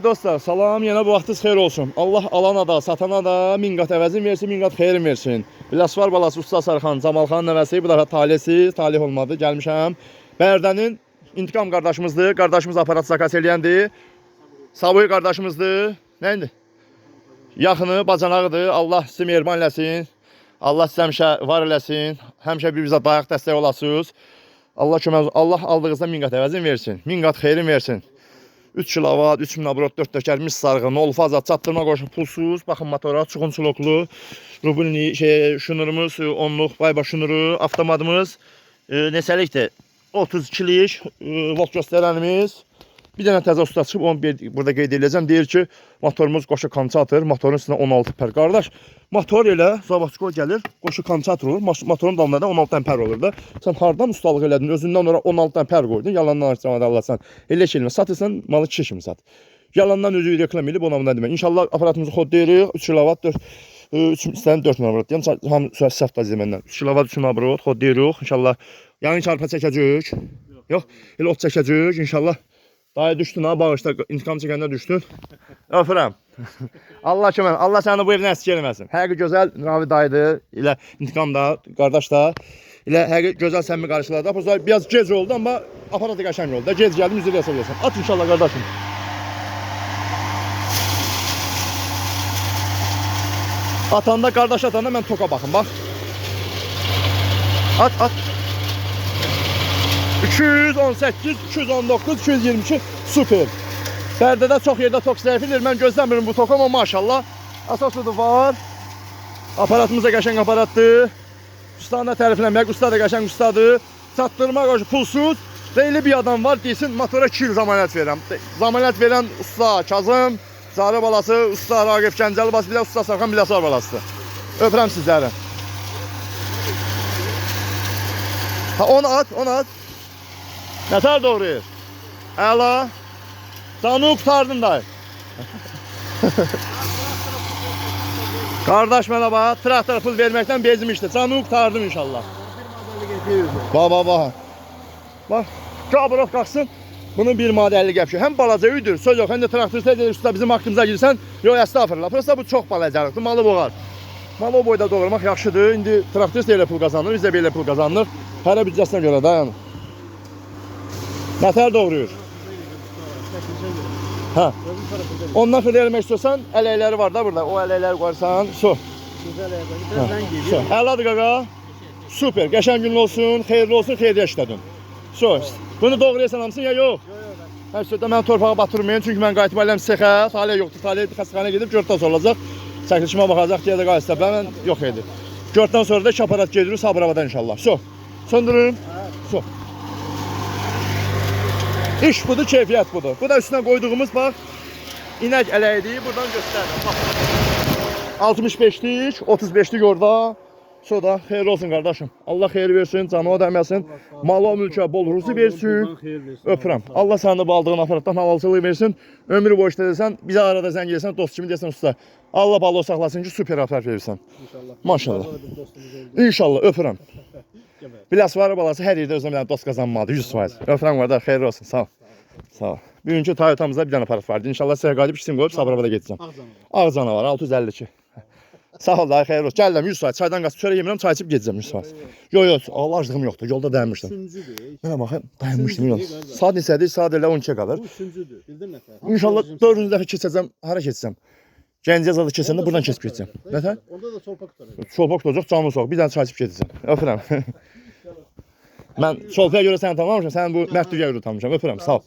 dostlar, salam, yenə bu vaxtınız xeyir olsun. Allah alana da, satana da min qat əvəzin versin, min qat xeyrin versin. Biləsvar balası Usta Sarxan, Camalxanın nəvəsi, bu dəfə talihsiz, talih olmadı, gəlmişəm. Bərdənin intiqam qardaşımızdır, qardaşımız aparat zakas eləyəndir. Savoy qardaşımızdır, nə indi? Yaxını, bacanağıdır, Allah sizi mehriban eləsin. Allah sizi həmişə var eləsin, həmişə bir-bizə dayaq dəstək olasınız. Allah kömək, Allah aldığınızda min qat əvəzin versin, min qat xeyrin versin. 3 kilovat, 3000 abrot, 4 dökər, mis sarğı, nol faza, çatdırma qoşu, pulsuz, baxın motora, çuxun çuloklu, rubulini, şunurumuz, onluq, bayba şunuru, avtomatımız, neçəlikdir? 32'lik volt göstərənimiz. Bir dənə təzə usta çıxıb, onu burada qeyd edəcəm. Deyir ki, motorumuz qoşu kança atır, motorun üstünə 16 amper. Qardaş, motor ilə zavatçıqo gəlir, qoşu kança atır olur, motorun dalında da 16 amper olur da. Sən hardan ustalıq elədin, özündən ora 16 amper qoydun, yalandan açıqlamada alırsan. Elə şeylə satırsan, malı kişi kimi sat. Yalandan özü reklam edib, ona bundan demək. İnşallah aparatımızı kod deyirik, 3 kilovat, 3 istəyən 4 abrot. Yəni, hamı səhv da məndən. 3 kilovat, 3 abrot, kod deyirik. İnşallah, yani çarpa çəkəcək. Yox, elə ot çəkəcək, inşallah. Dayı düşdün ha, bağışda, intikam çəkəndə düşdün. Öpürəm. Allah kömək, Allah səni bu evdən əski eləməsin. Həqiqi gözəl Ravi dayıdır, ilə intikam da, qardaş da. Elə həqiqi gözəl səmimi qarşıladı. Biraz gec oldu, amma aparatı qəşəng oldu. Gec gəldim, üzrə hesab edirsən. At inşallah qardaşım. Atanda, qardaş atanda mən toka baxın, bax. At, at. 218, 219, 222, super. Bərdədə çox yerdə tok sərfilir. Mən gözləmirəm bu toku, amma maşallah. Əsas odur var. Aparatımız da qəşəng aparatdır. Ustanı da tərifləmək, usta da qəşəng ustadır. Çatdırma qoşu pulsuz. Və elə bir adam var, deyilsin, motora 2 il zamanət verirəm. Zamanət verən usta Kazım, Sarı balası, usta Raqif Gəncəli balası, bir də usta Sarxan Biləsvar balasıdır. Öpürəm sizləri. Ha, onu at, onu at. Nətər doğrayır? Əla. Canı qurtardın dayı. Qardaş mənə bax, traktora pul verməkdən bezmişdi. Canı qurtardım inşallah. Bax, bax, bax. Bax, kabrot qalxsın. Bunun bir maddə 50 qəpşi. Həm balaca üydür, söz yox. Həm də traktorista edir, usta bizim haqqımıza girsən. Yox, əstağfurullah. Prosta bu çox balacaqlıqdır, malı boğar. Malı o boyda doğramaq yaxşıdır. İndi traktorista elə pul qazanır, biz də belə pul qazanır. Hərə büdcəsinə görə dayanır. Nətər doğruyur? Hə. Ondan sonra eləmək istiyorsan, ələkləri var da burada. O ələkləri qoyarsan, su. Əladır qaqa. Super. Qəşəng günün olsun, xeyirli olsun, xeyirli işlədin. Su. Bunu doğrayırsan hamısın ya yox? Hər sözdə mən torpağa batırmayın. Çünki mən qayıtıb ələm sexə. Talih yoxdur. Talih xəstəxanaya gedib görtdən sonra olacaq. Çəkilişimə baxacaq deyə də qayıtsa. Mən yox idi. Görtdən sonra da aparat gedirik Sabiravadan inşallah. Su. Söndürün. Su. İş budur, keyfiyyət budur. Bu da üstüne koyduğumuz bak inək ələyidir. Buradan göstərirəm. 65'lik, 35'lik orada. Soda xeyir olsun qardaşım. Allah xeyir versin, canı o dəyməsin. Malı mülkə bol ruzu versin. Öpürəm. Allah səni bu aldığın aparatdan halalçılıq versin. Ömrü boş desən, bize arada zəng gelsən, dost kimi desən usta. Allah balo saxlasın ki, super aparat verirsən. Maşallah. İnşallah öpürəm. Biləsvar balası hər yerdə özünə bir dənə dost qazanmadı, 100%. Öpürəm qardaş, xeyir olsun, sağ ol. Sağ ol. Bugünkü Toyotamızda bir dənə aparat vardı. İnşallah sizə qalib işim qoyub Sabirabada gedəcəm. Ağzana var, 652. Sağ ol, xeyir olsun. Gəldim 100%. Çaydan qaçıb çörək yemirəm, çay içib gedəcəm 100%. Yox, Allah aclığım yoxdur. Yolda dayanmışdım. Mənə baxın, dayanmışdım. Saat neçədir? Saat elə 12-yə qalır. Bu üçüncüdür. Bildin nə? İnşallah 4-cü dəfə keçəcəm, hara keçəcəm? Gəncə zadı keçəndə buradan keçib gedəcəm. Nətər? Onda da çolpak tutar. Çolpak tutacaq, canım soğuk. Bir dənə çay içib gedəcəm. Öpürəm. Mən çolpaya görə səni tanımamışam, sən bu məhdudiyyə görə tanımışam. Öpürəm, sağ ol.